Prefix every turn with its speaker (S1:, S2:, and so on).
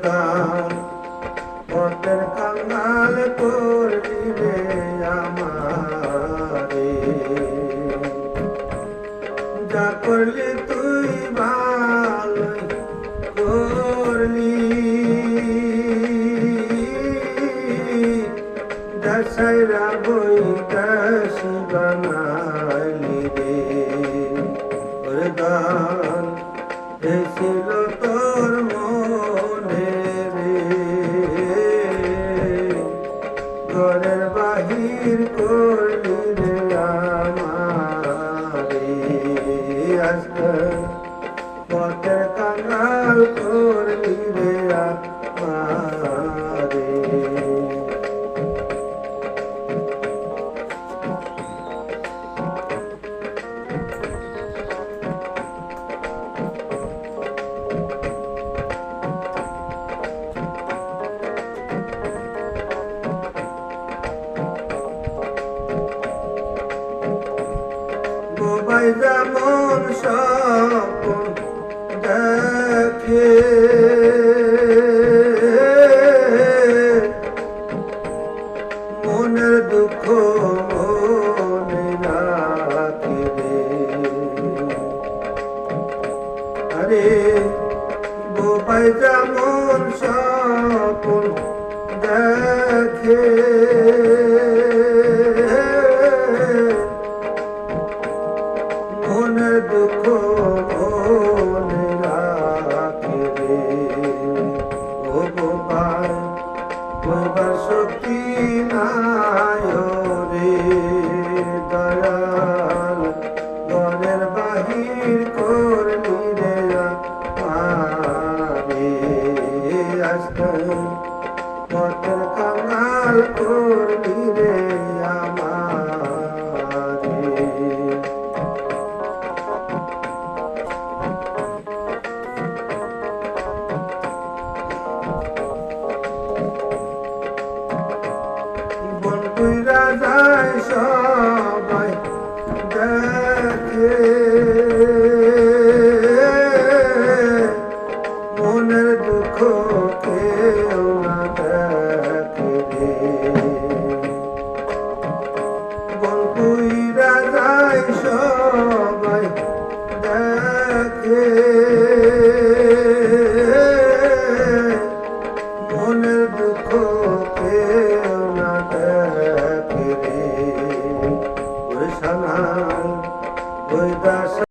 S1: গান পথের কাঙাল করলি রে আমারে যা করলি তুই ভালোই করলি দশাইরা বই দশ বানাইলি রে ওরে গান এসেছিল তোর মনে রে ঘরের বাহির করলি রে আমারে আজকে পথের কাঙাল করলি রে আমারে বোবাই যেমন স্বপ্ন দেখে মনের দুঃখ মনে রাখে রে আরে বোবাই যেমন স্বপ্ন দেখে মনের দুঃখ মনে রাখে রে ও বোবাই বইবার শক্তি নাই রে দয়াল ঘরের বাহির